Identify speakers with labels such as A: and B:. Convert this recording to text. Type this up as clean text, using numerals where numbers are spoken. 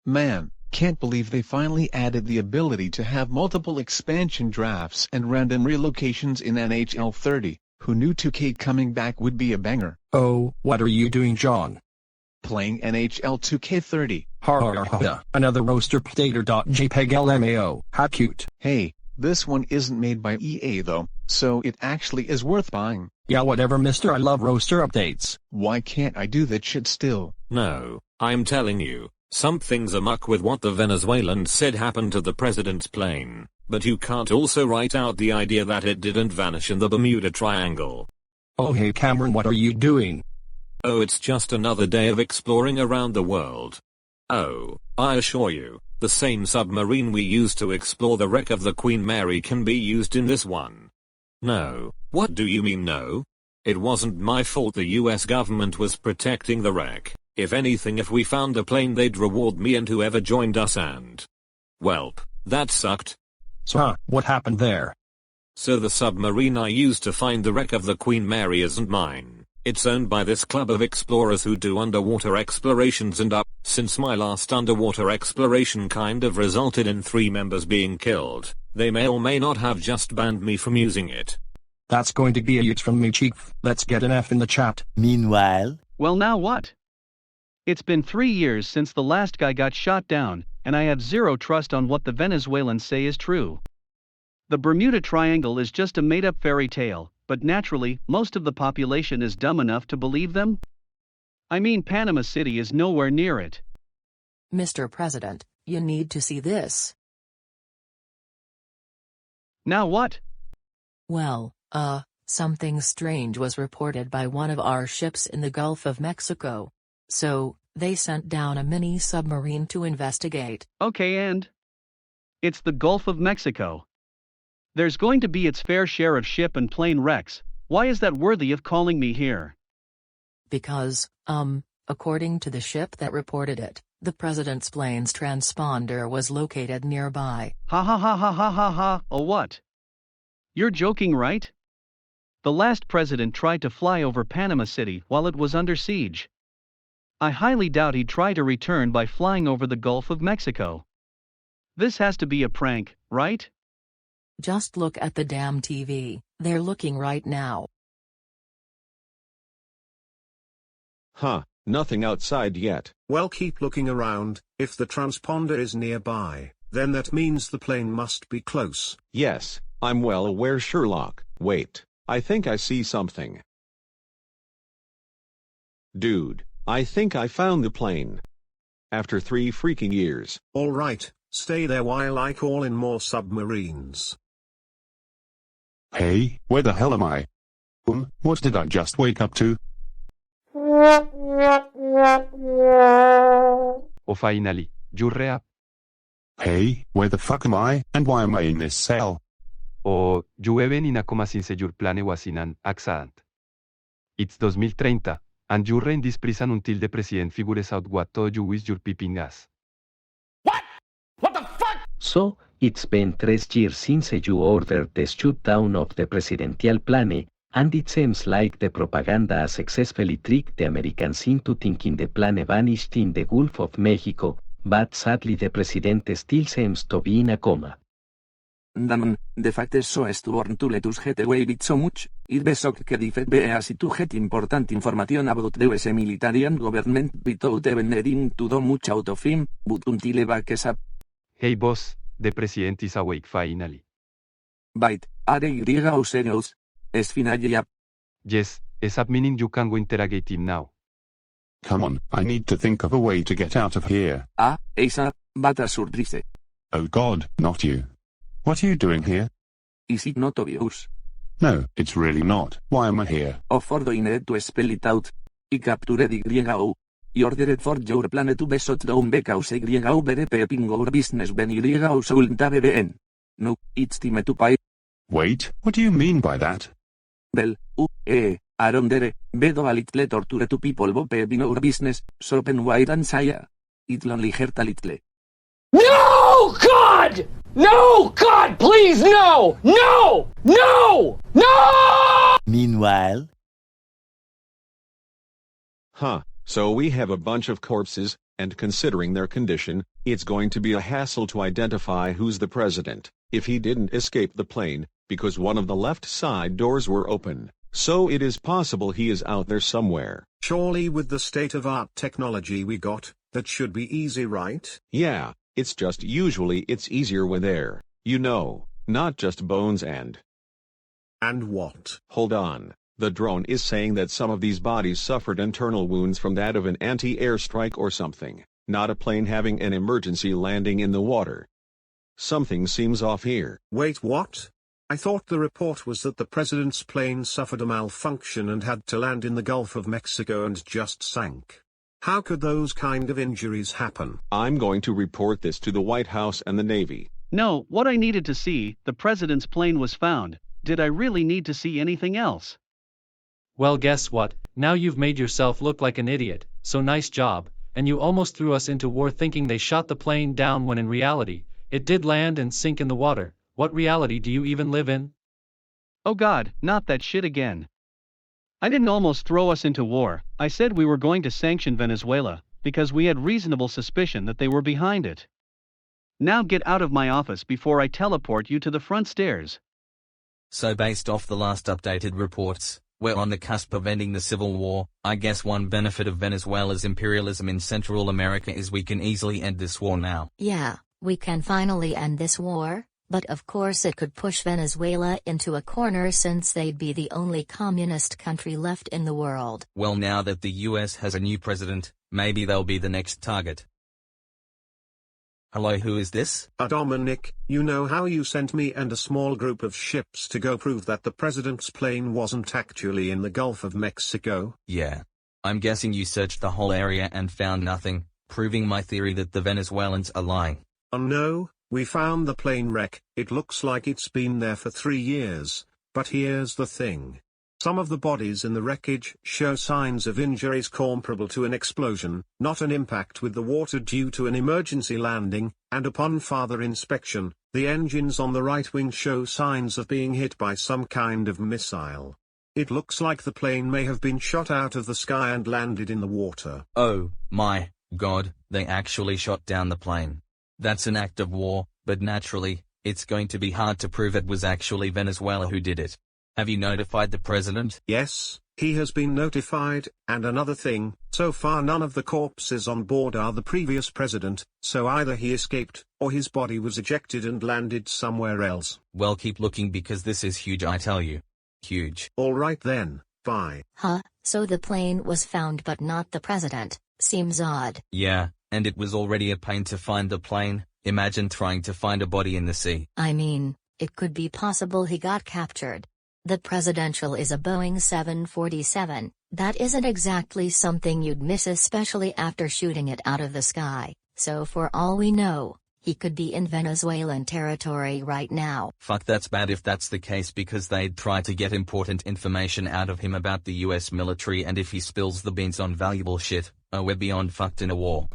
A: Man, can't believe they finally added the ability to have multiple expansion drafts and random relocations in NHL 30. Who knew 2K coming back would be a banger?
B: Oh, what are you doing, John?
A: Playing NHL 2K30.
B: Another roaster potato.jpg LMAO. How cute.
A: Hey, this one isn't made by EA though, so it actually is worth buying.
B: Yeah, whatever, mister, I love roaster updates.
A: Why can't I do that shit still?
C: No, I'm telling you, something's amok with what the Venezuelans said happened to the president's plane, but you can't also write out the idea that it didn't vanish in the Bermuda Triangle.
B: Oh hey Cameron, what are you doing?
C: Oh, it's just another day of exploring around the world. Oh, I assure you, the same submarine we used to explore the wreck of the Queen Mary can be used in this one. No, what do you mean no? It wasn't my fault, the US government was protecting the wreck. If anything, if we found the plane they'd reward me and whoever joined us and... Welp, that sucked.
B: So what happened there?
C: So the submarine I used to find the wreck of the Queen Mary isn't mine. It's owned by this club of explorers who do underwater explorations and since my last underwater exploration kind of resulted in 3 members being killed, they may or may not have just banned me from using it.
B: That's going to be a huge from me, Chief. Let's get an F in the chat.
D: Meanwhile...
E: Well, now what? It's been 3 years since the last guy got shot down, and I have zero trust on what the Venezuelans say is true. The Bermuda Triangle is just a made-up fairy tale, but naturally, most of the population is dumb enough to believe them? I mean, Panama City is nowhere near it.
F: Mr. President, you need to see this.
E: Now what?
F: Well, something strange was reported by one of our ships in the Gulf of Mexico. So, they sent down a mini submarine to investigate.
E: Okay, and? It's the Gulf of Mexico. There's going to be its fair share of ship and plane wrecks. Why is that worthy of calling me here?
F: Because, according to the ship that reported it, the president's plane's transponder was located nearby.
E: Ha ha ha ha ha ha ha, oh what? You're joking, right? The last president tried to fly over Panama City while it was under siege. I highly doubt he'd try to return by flying over the Gulf of Mexico. This has to be a prank, right?
F: Just look at the damn TV, they're looking right now.
G: Huh, nothing outside yet.
H: Well, keep looking around. If the transponder is nearby, then that means the plane must be close.
G: Yes, I'm well aware, Sherlock. Wait, I think I see something. Dude, I think I found the plane. After 3 freaking years.
H: Alright, stay there while I call in more submarines.
I: Hey, where the hell am I? What did I just wake up to?
J: Oh finally, Jurrea.
I: Hey, where the fuck am I, and why am I in this cell?
J: Oh, jueven in a coma sin sejur plane wasinan, accent. It's 2030, and jurre in this prison until the president figures out what to you with your pipingas.
K: What? What the fuck?
L: So, it's been 3 years since you ordered the shutdown of the presidential plane, and it seems like the propaganda has successfully tricked the Americans into thinking the plane vanished in the Gulf of Mexico, but sadly the president still seems to be in a coma.
M: Damn, the fact is so stubborn to let us get away with so much, it be shocked que defeat be easy to get important information about the US military and government without even needing to do much out of him, but until he wakes up.
J: Hey boss, the president is awake finally.
M: Bite, are you serious? Es finally up.
J: Yes, es up meaning you can go interrogate him now.
I: Come on, I need to think of a way to get out of here.
M: Esa, but a surprise.
I: Oh god, not you. What are you doing here?
M: Is it not obvious?
I: No, it's really not. Why am I here?
M: For doing it to spell it out. I captured YO. I ordered for your planet to be shut down because YO very peeping our business when YO shouldn't have been. No, it's time to pay.
I: Wait, what do you mean by that?
M: Well, around there, vedo a little torture to people bo peeping our business, so open wide and say, it lonely hurt a little.
K: No, God! No, God, please, no! No! No! No!
D: Meanwhile...
G: Huh, so we have a bunch of corpses, and considering their condition, it's going to be a hassle to identify who's the president, if he didn't escape the plane, because one of the left side doors were open, so it is possible he is out there somewhere.
H: Surely with the state-of-art technology we got, that should be easy, right?
G: Yeah, it's just usually it's easier when they're, not just bones and...
H: And what?
G: Hold on. The drone is saying that some of these bodies suffered internal wounds from that of an anti-air strike or something, not a plane having an emergency landing in the water. Something seems off here.
H: Wait, what? I thought the report was that the president's plane suffered a malfunction and had to land in the Gulf of Mexico and just sank. How could those kind of injuries happen?
G: I'm going to report this to the White House and the Navy.
E: No, what I needed to see, the president's plane was found. Did I really need to see anything else?
D: Well, guess what? Now you've made yourself look like an idiot, so nice job, and you almost threw us into war thinking they shot the plane down when in reality, it did land and sink in the water. What reality do you even live in?
E: Oh God, not that shit again. I didn't almost throw us into war, I said we were going to sanction Venezuela, because we had reasonable suspicion that they were behind it. Now get out of my office before I teleport you to the front stairs.
N: So based off the last updated reports, we're on the cusp of ending the civil war. I guess one benefit of Venezuela's imperialism in Central America is we can easily end this war now.
F: Yeah, we can finally end this war, but of course it could push Venezuela into a corner since they'd be the only communist country left in the world.
N: Well, now that the US has a new president, maybe they'll be the next target. Hello, who is this?
H: Dominic, you know how you sent me and a small group of ships to go prove that the president's plane wasn't actually in the Gulf of Mexico?
N: Yeah. I'm guessing you searched the whole area and found nothing, proving my theory that the Venezuelans are lying.
H: No, we found the plane wreck. It looks like it's been there for 3 years, but here's the thing. Some of the bodies in the wreckage show signs of injuries comparable to an explosion, not an impact with the water due to an emergency landing, and upon further inspection, the engines on the right wing show signs of being hit by some kind of missile. It looks like the plane may have been shot out of the sky and landed in the water.
N: Oh, my God, they actually shot down the plane. That's an act of war, but naturally, it's going to be hard to prove it was actually Venezuela who did it. Have you notified the president?
H: Yes, he has been notified, and another thing, so far none of the corpses on board are the previous president, so either he escaped, or his body was ejected and landed somewhere else.
N: Well, keep looking because this is huge, I tell you. Huge.
H: Alright then, bye.
F: Huh, so the plane was found but not the president, seems odd.
N: Yeah, and it was already a pain to find the plane. Imagine trying to find a body in the sea.
F: I mean, it could be possible he got captured. The presidential is a Boeing 747, that isn't exactly something you'd miss, especially after shooting it out of the sky, so for all we know, he could be in Venezuelan territory right now.
N: Fuck, that's bad if that's the case, because they'd try to get important information out of him about the US military, and if he spills the beans on valuable shit, we're beyond fucked in a war.